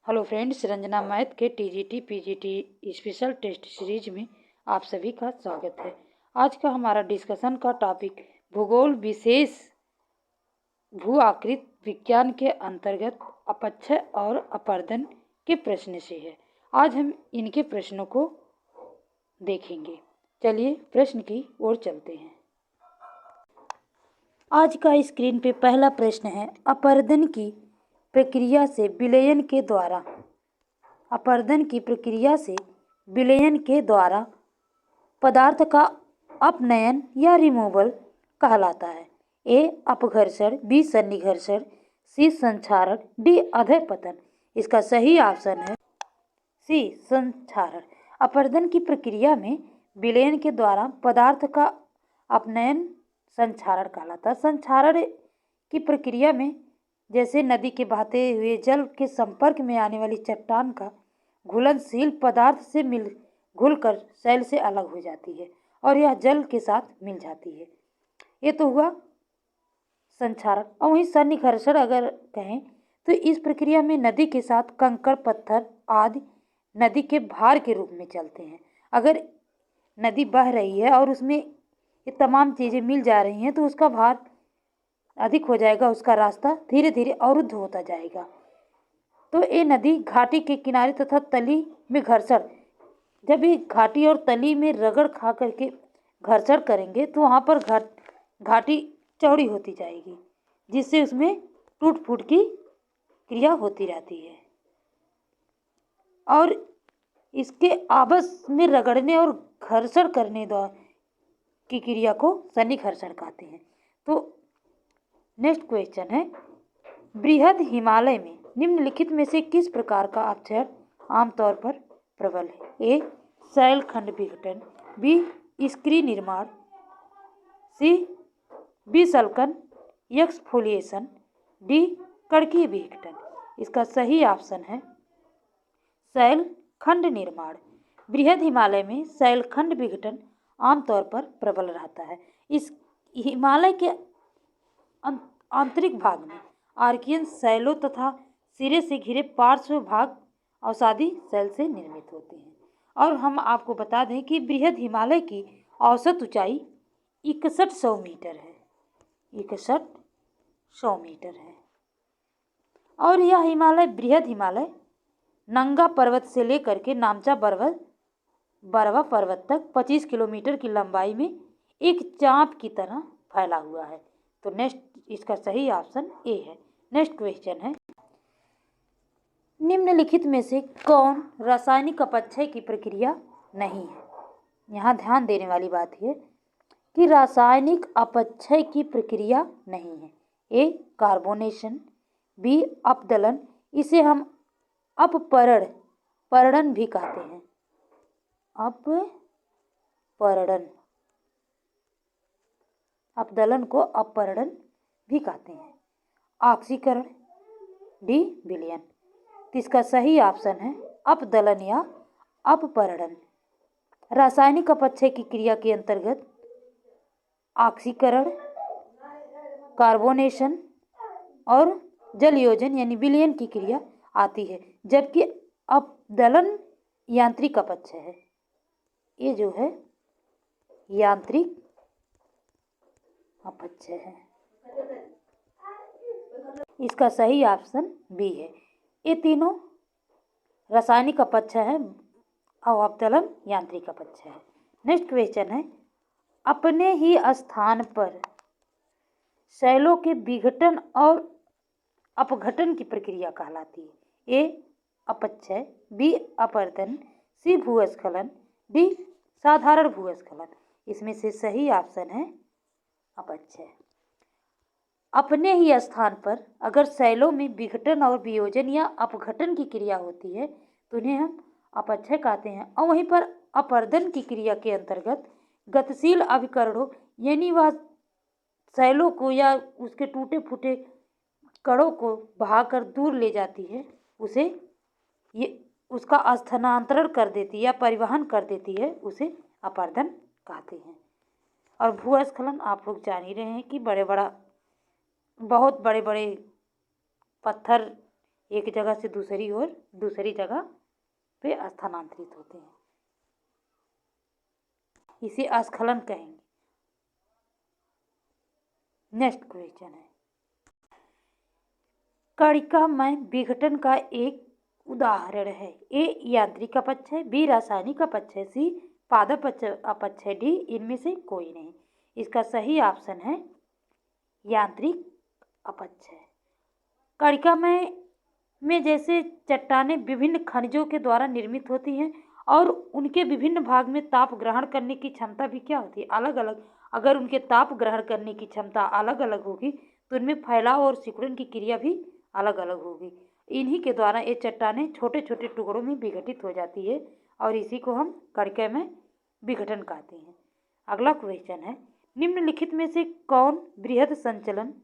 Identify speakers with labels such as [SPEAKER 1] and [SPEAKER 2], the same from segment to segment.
[SPEAKER 1] Hello friends, Ranjana math के TGT PGT special test series में आप सभी का स्वागत है। आज का हमारा डिस्कशन का टॉपिक भूगोल विशेष भू आकृति विज्ञान के अंतर्गत अपक्षय और अपरदन के प्रश्न से है। आज हम इनके प्रश्नों को देखेंगे। चलिए प्रश्न की ओर चलते हैं। आज का स्क्रीन पे पहला प्रश्न है, अपरदन की प्रक्रिया से विलयन के द्वारा पदार्थ का अपनयन या रिमूवल कहलाता है। ए अपघर्षण, बी सन्निघर्षण, सी संक्षारण, डी अधःपतन। इसका सही ऑप्शन है सी संक्षारण। अपरदन की प्रक्रिया में विलयन के द्वारा पदार्थ का अपनयन संक्षारण कहलाता है। संक्षारण की प्रक्रिया में जैसे नदी के बहते हुए जल के संपर्क में आने वाली चट्टान का घुलनशील पदार्थ से घुलकर शैल से अलग हो जाती है और यह जल के साथ मिल जाती है। ये तो हुआ संक्षारण। और वहीं सन्निघर्षण अगर कहें तो इस प्रक्रिया में नदी के साथ कंकड़ पत्थर आदि नदी के भार के रूप में चलते हैं। अगर नदी बह रही है और उसमें ये तमाम चीज़ें मिल जा रही हैं तो उसका भार अधिक हो जाएगा, उसका रास्ता धीरे धीरे अवरुद्ध होता जाएगा। तो ये नदी घाटी के किनारे तथा तली में घर्षण, जब ये घाटी और तली में रगड़ खा करके घर्षण करेंगे तो वहाँ पर घाटी चौड़ी होती जाएगी, जिससे उसमें टूट फूट की क्रिया होती रहती है। और इसके आपस में रगड़ने और घर्षण करने की क्रिया को सन्निघर्षण कहते हैं। तो नेक्स्ट क्वेश्चन है, बृहद हिमालय में निम्नलिखित में से किस प्रकार का अपक्षय आमतौर पर प्रबल है? ए शैलखंड विघटन, बी स्क्री निर्माण, सी विसल्कन एक्सफोलिएशन, डी कणकीय विघटन। इसका सही ऑप्शन है शैलखंड निर्माण। बृहद हिमालय में शैलखंड विघटन आमतौर पर प्रबल रहता है। इस हिमालय के आंतरिक भाग में आर्कियन शैलों तथा सिरे से घिरे पार्श्व भाग अवसादी शैल से निर्मित होते हैं। और हम आपको बता दें कि बृहद हिमालय की औसत ऊंचाई 6100 मीटर है। 6100 मीटर है। और यह हिमालय बृहद हिमालय नंगा पर्वत से लेकर के नामचा बरवा पर्वत तक 25 किलोमीटर की लंबाई में एक चाँप की तरह फैला हुआ है। तो नेक्स्ट इसका सही ऑप्शन ए है। नेक्स्ट क्वेश्चन है, निम्नलिखित में से कौन रासायनिक अपक्षय की प्रक्रिया नहीं है? यहाँ ध्यान देने वाली बात है कि रासायनिक अपक्षय की प्रक्रिया नहीं है। ए कार्बोनेशन, बी अपदलन, इसे हम अपरणन भी कहते हैं। अपदलन को अपरणन भी कहते हैं। ऑक्सीकरण, डी विलयन। तो इसका सही ऑप्शन है अपदलन या अपरणन। रासायनिक अपक्षय की क्रिया के अंतर्गत ऑक्सीकरण, कार्बोनेशन और जलयोजन यानी विलयन की क्रिया आती है, जबकि अपदलन यांत्रिक अपक्षय है। ये जो है यांत्रिक अपक्षय है। इसका सही ऑप्शन बी है। ये तीनों रासायनिक अपक्षय है और अपदलन यांत्रिक अपक्षय है। नेक्स्ट क्वेश्चन है, अपने ही स्थान पर शैलों के विघटन और अपघटन की प्रक्रिया कहलाती है। ए अपक्षय, बी अपरदन, सी भूस्खलन, डी साधारण भूस्खलन। इसमें से सही ऑप्शन है अपक्षय। अपने ही स्थान पर अगर शैलों में विघटन और वियोजन या अपघटन की क्रिया होती है तो उन्हें हम अपक्षय कहते हैं। और वहीं पर अपरदन की क्रिया के अंतर्गत गतिशील अभिकरणों यानी वह शैलों को या उसके टूटे फूटे कणों को बहाकर दूर ले जाती है, उसका स्थानांतरण कर देती है या परिवहन कर देती है, उसे अपरदन कहते हैं। और भूस्खलन आप लोग जान ही रहे हैं कि बहुत बड़े बड़े पत्थर एक जगह से दूसरी ओर दूसरी जगह पे स्थानांतरित होते हैं, इसे अस्खलन कहेंगे। नेक्स्ट क्वेश्चन है, कणिकामय विघटन का एक उदाहरण है। ए यांत्रिक अपक्षय, बी रासायनिक अपक्षय, सी पादप अपक्षय, डी इनमें से कोई नहीं। इसका सही ऑप्शन है यांत्रिक अपक्षय। कणिकामय में जैसे चट्टानें विभिन्न खनिजों के द्वारा निर्मित होती हैं और उनके विभिन्न भाग में ताप ग्रहण करने की क्षमता भी क्या होती है, अलग अलग। अगर उनके ताप ग्रहण करने की क्षमता अलग अलग होगी तो उनमें फैलाव और सिकुड़न की क्रिया भी अलग अलग होगी। इन्हीं के द्वारा ये चट्टानें छोटे छोटे टुकड़ों में विघटित हो जाती है और इसी को हम कणिकामय विघटन कहते हैं। अगला क्वेश्चन है, निम्नलिखित में से कौन बृहद संचलन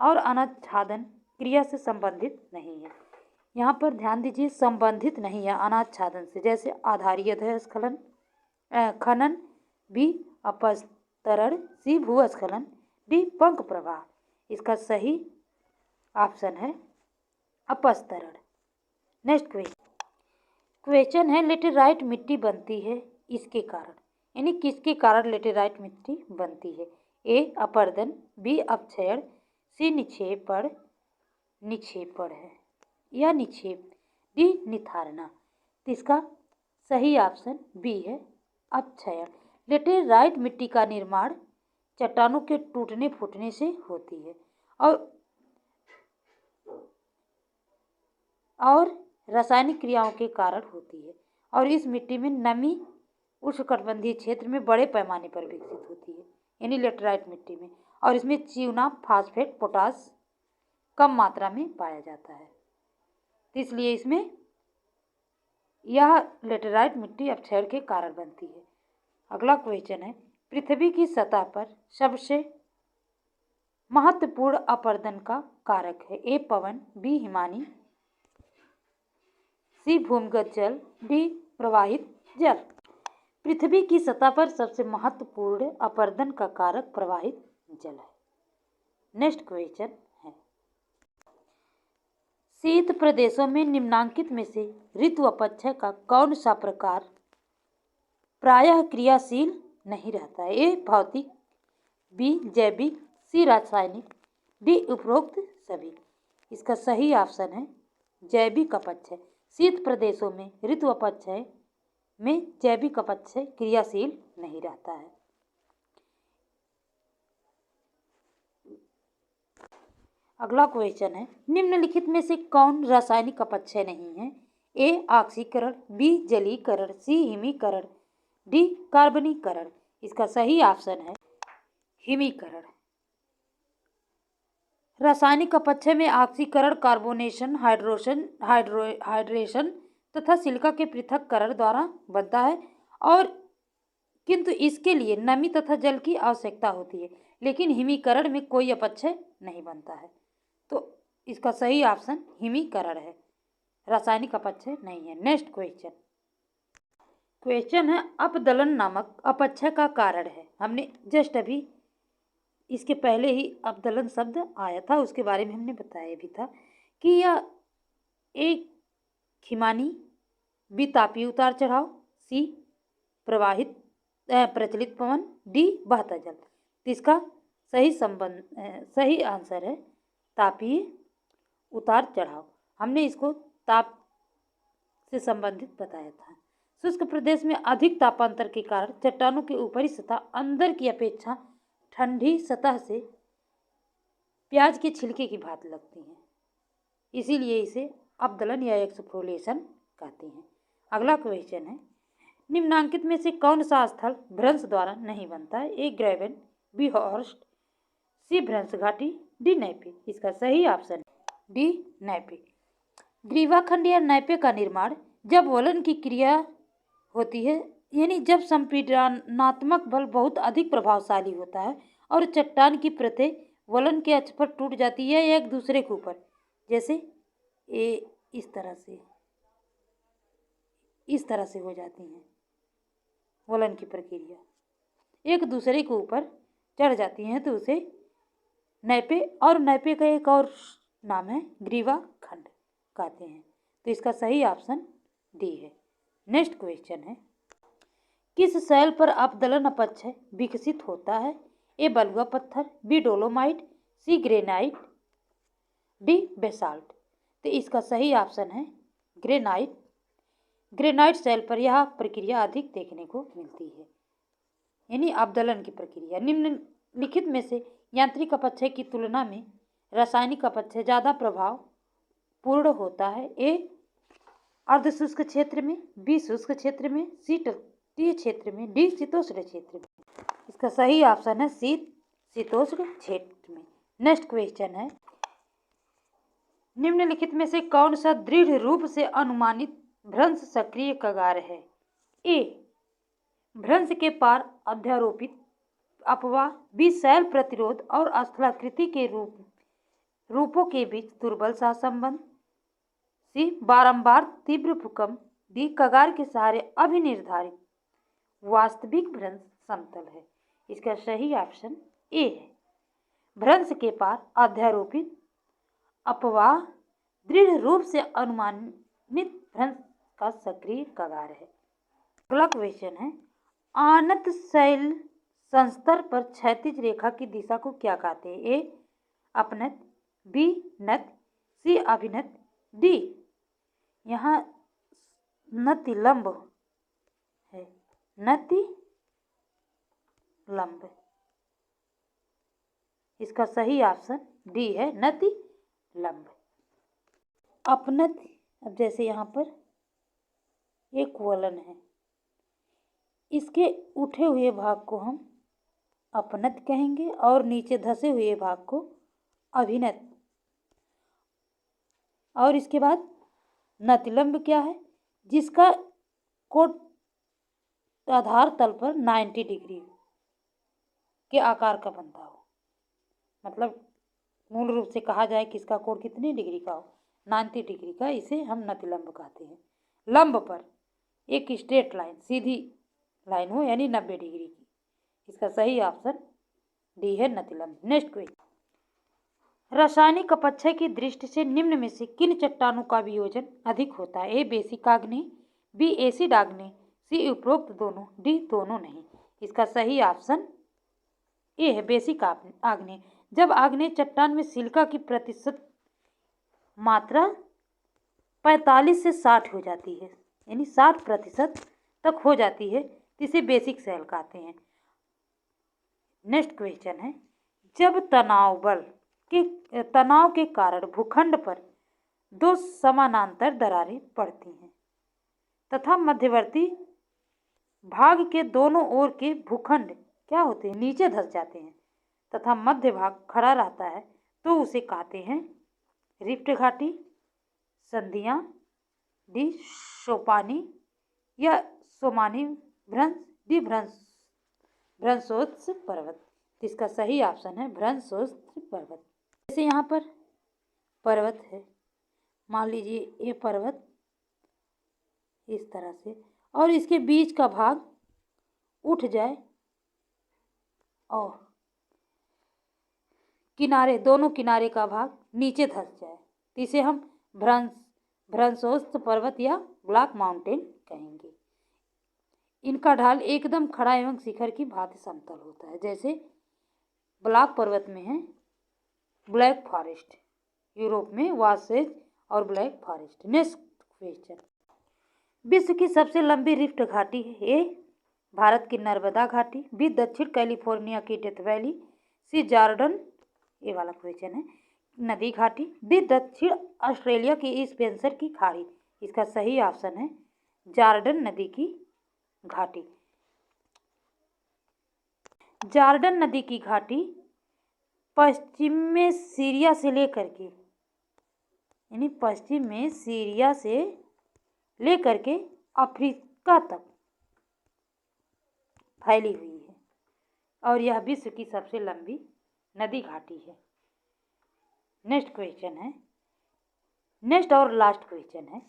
[SPEAKER 1] और अनाच्छादन क्रिया से संबंधित नहीं है। यहाँ पर ध्यान दीजिए, संबंधित नहीं है अनाच्छादन से। जैसे आधारीय अधःस्खलन, खनन, बी अपस्तरण, सी भूस्खलन, डी पंख प्रवाह। इसका सही ऑप्शन है अपस्तरण। नेक्स्ट क्वेश्चन है, लेटेराइट मिट्टी बनती है इसके कारण, यानी किसके कारण लेटेराइट मिट्टी बनती है। ए अपरदन, बी अपक्षयण, सी निक्षेपण है या निक्षेप, डी निथारना। तो इसका सही ऑप्शन बी है अपक्षयण। लेटेराइट मिट्टी का निर्माण चट्टानों के टूटने फूटने से होती है और रासायनिक क्रियाओं के कारण होती है और इस मिट्टी में नमी उष्णकटिबंधीय क्षेत्र में बड़े पैमाने पर विकसित होती है, यानी लेटेराइट मिट्टी में। और इसमें चूना, फास्फेट, पोटास कम मात्रा में पाया जाता है, इसलिए इसमें यह लेटेराइट मिट्टी अपक्षय के कारण बनती है। अगला क्वेश्चन है, पृथ्वी की सतह पर सबसे महत्वपूर्ण अपरदन का कारक है। ए पवन, बी हिमानी, सी भूमिगत जल, डी प्रवाहित जल। पृथ्वी की सतह पर सबसे महत्वपूर्ण अपरदन का कारक प्रवाहित जल है। नेक्स्ट क्वेश्चन है, शीत प्रदेशों में निम्नांकित में से ऋतु अपक्षय का कौन सा प्रकार प्रायः क्रियाशील नहीं रहता है। ए भौतिक, बी जैविक, सी रासायनिक, डी उपरोक्त सभी। इसका सही ऑप्शन है जैविक अपक्षय। शीत प्रदेशों में ऋतु अपक्षय में जैविक अपक्षय क्रियाशील नहीं रहता है। अगला क्वेश्चन है, निम्नलिखित में से कौन रासायनिक अपक्षय नहीं है। ए ऑक्सीकरण, बी जलीकरण, सी हिमीकरण, डी कार्बनीकरण। इसका सही ऑप्शन है हिमीकरण। रासायनिक अपक्षय में ऑक्सीकरण कार्बोनेशन, हाइड्रेशन तथा सिलिका के पृथक्करण द्वारा बनता है और किंतु इसके लिए नमी तथा जल की आवश्यकता होती है, लेकिन हिमीकरण में कोई अपक्षय नहीं बनता है। तो इसका सही ऑप्शन हिमीकरण है, रासायनिक अपक्षय नहीं है। नेक्स्ट क्वेश्चन है, अपदलन नामक अपक्षय का कारण है। हमने जस्ट अभी इसके पहले ही अपदलन शब्द आया था, उसके बारे में हमने बताया भी था कि यह एक हिमानी, बी तापीय उतार चढ़ाव, सी प्रचलित पवन, डी बहता जल। तो इसका सही आंसर है तापीय उतार चढ़ाव। हमने इसको ताप से संबंधित बताया था। शुष्क प्रदेश में अधिक तापांतर के कारण चट्टानों की ऊपरी सतह अंदर की अपेक्षा ठंडी सतह से प्याज के छिलके की भांति लगती हैं, इसीलिए इसे अपदलन या एक्सफोलिएशन कहते हैं। अगला क्वेश्चन है, निम्नांकित में से कौन सा स्थल भ्रंश द्वारा नहीं बनता है। ए ग्रेवेन, बी हॉर्स्ट, सी भ्रंश घाटी, डी नैपे। इसका सही ऑप्शन है डी नैपे। ग्रीवाखंड या नैपे का निर्माण जब वलन की क्रिया होती है, यानी जब संपीड़नात्मक बल बहुत अधिक प्रभावशाली होता है और चट्टान की परतें वलन के अक्ष पर टूट जाती है एक दूसरे के ऊपर, जैसे इस तरह से हो जाती हैं। वलन की प्रक्रिया एक दूसरे के ऊपर चढ़ जाती हैं, तो उसे नैपे, और नैपे का एक और नाम है ग्रीवा खंड। कहते हैं। तो इसका सही ऑप्शन डी है। नेक्स्ट क्वेश्चन है, किस शैल पर अपदलन अपक्षय विकसित होता है? ए बलुआ पत्थर, बी डोलोमाइट, सी ग्रेनाइट, डी बेसाल्ट। तो इसका सही ऑप्शन है ग्रेनाइट। ग्रेनाइट शैल पर यह प्रक्रिया अधिक देखने को मिलती है, यानी अपदलन की प्रक्रिया। निम्नलिखित में से यांत्रिक अपक्षय की तुलना में रासायनिक अपक्षय ज़्यादा प्रभाव पूर्ण होता है? ए अर्धशुष्क क्षेत्र में, बी शुष्क क्षेत्र में, सी तटीय क्षेत्र में, डी शीतोष्ण क्षेत्र में। इसका सही ऑप्शन है सी शीतोष्ण क्षेत्र में। नेक्स्ट क्वेश्चन है, निम्नलिखित में से कौन सा दृढ़ रूप से अनुमानित भ्रंश सक्रिय कगार है? ए भ्रंश के पार अध्यारोपित अपवाह, बी शैल प्रतिरोध और स्थलाकृति के रूपों के बीच दुर्बल सहसंबंध, सी बारंबार तीव्र भूकंप, डी कगार के सहारे अभिनिर्धारित वास्तविक भ्रंश समतल है। इसका सही ऑप्शन ए है। भ्रंश के पार अध्यारोपित अपवाह दृढ़ रूप से अनुमानित भ्रंश का सक्रिय कगार है। अगला क्वेश्चन है, आनत शैल संस्तर पर क्षैतिज रेखा की दिशा को क्या कहते हैं? ए अपनत, बी नत, सी अभिनत, डी यहाँ नति लंब है, नति लंब। इसका सही ऑप्शन डी है, नति लंब। अपनत, अब जैसे यहाँ पर एक वलन है, इसके उठे हुए भाग को हम अपनत कहेंगे और नीचे धसे हुए भाग को अभिनत। और इसके बाद नतिलंब क्या है? जिसका कोण आधार तल पर 90 डिग्री के आकार का बनता हो। मतलब मूल रूप से कहा जाए कि इसका कोण कितने डिग्री का हो, 90 डिग्री का, इसे हम नतिलंब कहते हैं। लंब पर एक स्ट्रेट लाइन, सीधी लाइन हो, यानी 90 डिग्री की। इसका सही ऑप्शन डी है, नतिलंब। नेक्स्ट क्वेश्चन, रासायनिक अपक्षय की दृष्टि से निम्न में से किन चट्टानों का वियोजन अधिक होता है? ए बेसिक आग्नेय, बी एसिड आग्नेय, सी उपरोक्त दोनों, डी दोनों नहीं। इसका सही ऑप्शन ए है, बेसिक आग्नेय। जब आग्नेय चट्टान में सिलिका की प्रतिशत मात्रा 45 से 60 हो जाती है, यानी 60% तक हो जाती है, तो इसे बेसिक शैल कहते हैं। नेक्स्ट क्वेश्चन है, जब तनाव के कारण भूखंड पर दो समानांतर दरारें पड़ती हैं तथा मध्यवर्ती भाग के दोनों ओर के भूखंड क्या होते हैं? नीचे धंस जाते हैं तथा मध्य भाग खड़ा रहता है, तो उसे कहते हैं रिफ्ट घाटी, संधियां, डी सोपानी या सोमानी भ्रंश, डी भ्रंशोत्स पर्वत। इसका सही ऑप्शन है भ्रंशोत्स पर्वत। जैसे यहाँ पर पर्वत है, मान लीजिए ये पर्वत इस तरह से, और इसके बीच का भाग उठ जाए और किनारे, दोनों किनारे का भाग नीचे धंस जाए, तो इसे हम भ्रंशोत्स पर्वत या ब्लैक माउंटेन कहेंगे। इनका ढाल एकदम खड़ा एवं शिखर की भांति समतल होता है। जैसे ब्लैक पर्वत में है ब्लैक फॉरेस्ट, यूरोप में वासेज और ब्लैक फॉरेस्ट। नेक्स्ट क्वेश्चन, विश्व की सबसे लंबी रिफ्ट घाटी है? ए भारत की नर्मदा घाटी, बी दक्षिण कैलिफोर्निया की डेथ वैली, सी जॉर्डन, ये वाला क्वेश्चन है, नदी घाटी, डी दक्षिण ऑस्ट्रेलिया की स्पेंसर की खाड़ी। इसका सही ऑप्शन है जॉर्डन नदी की घाटी। जॉर्डन नदी की घाटी पश्चिम में सीरिया से लेकर के, यानी पश्चिम में सीरिया से लेकर के अफ्रीका तक फैली हुई है और यह विश्व की सबसे लंबी नदी घाटी है। नेक्स्ट क्वेश्चन है, नेक्स्ट और लास्ट क्वेश्चन है,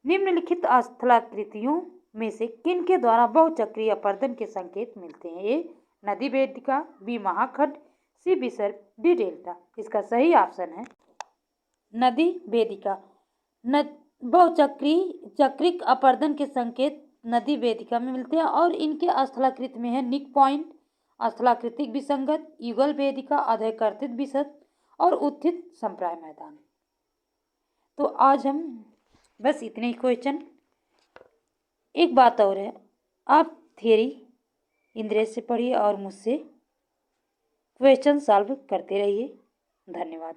[SPEAKER 1] निम्नलिखित स्थलाकृतियों में से किन के द्वारा बहुचक्रीय अपर्दन के संकेत मिलते हैं? ए नदी वेदिका, बी महाखंड, सी विसर्ग, डी डेल्टा। इसका सही ऑप्शन है नदी वेदिका। न बहुचक्री चक्रिक अपरदन के संकेत नदी वेदिका में मिलते हैं और इनके स्थलाकृत में है निक पॉइंट, स्थलाकृतिक विसंगत, युगल वेदिका, अधःकर्तित विसत और उत्थित संप्राय मैदान। तो आज हम बस इतने ही क्वेश्चन। एक बात और है, आप थियरी इंद्रेश से पढ़िए और मुझसे क्वेश्चन सॉल्व करते रहिए। धन्यवाद।